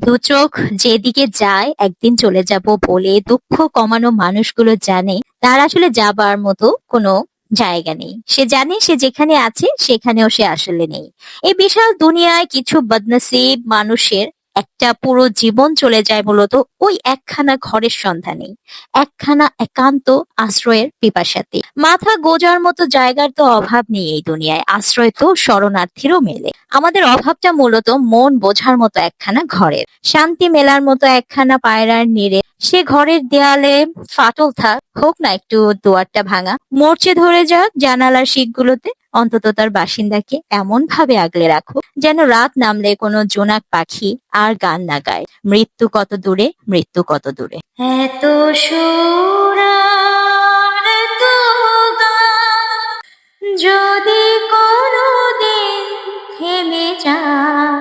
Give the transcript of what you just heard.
দু চোখ যেদিকে যায় একদিন চলে যাব বলে দুঃখ কমানো মানুষগুলো জানে তার আসলে যাবার মতো কোনো জায়গা নেই। সে জানে সে যেখানে আছে সেখানেও সে আসলে নেই। এই বিশাল দুনিয়ায় কিছু বদনসিব মানুষের একটা পুরো জীবন চলে যায় মূলত ওই একখানা ঘরের সন্ধানে, একখানা একান্ত আশ্রয়ের পিপাসাতে। মাথা গোজার মতো জায়গার তো অভাব নেই এই দুনিয়ায়, আশ্রয় তো শরণার্থীরও মেলে। আমাদের অভাবটা মূলত মন বোঝার মতো একখানা ঘরের, শান্তি মেলার মতো একখানা পায়রার নিরে। সে ঘরের দেয়ালে ফাটল থাক, হোক না একটু দুয়ারটা ভাঙা, মরচে ধরে যাক জানালার শিকগুলোতে, অন্তত তার বাসিন্দাকে এমন ভাবে আগলে রাখো যেন রাত নামলে কোনো জোনাক পাখি আর গান না গায়, মৃত্যু কত দূরে, মৃত্যু কত দূরে। এত সুর আর এত গান যদি কোনোদিন থেমে যায়,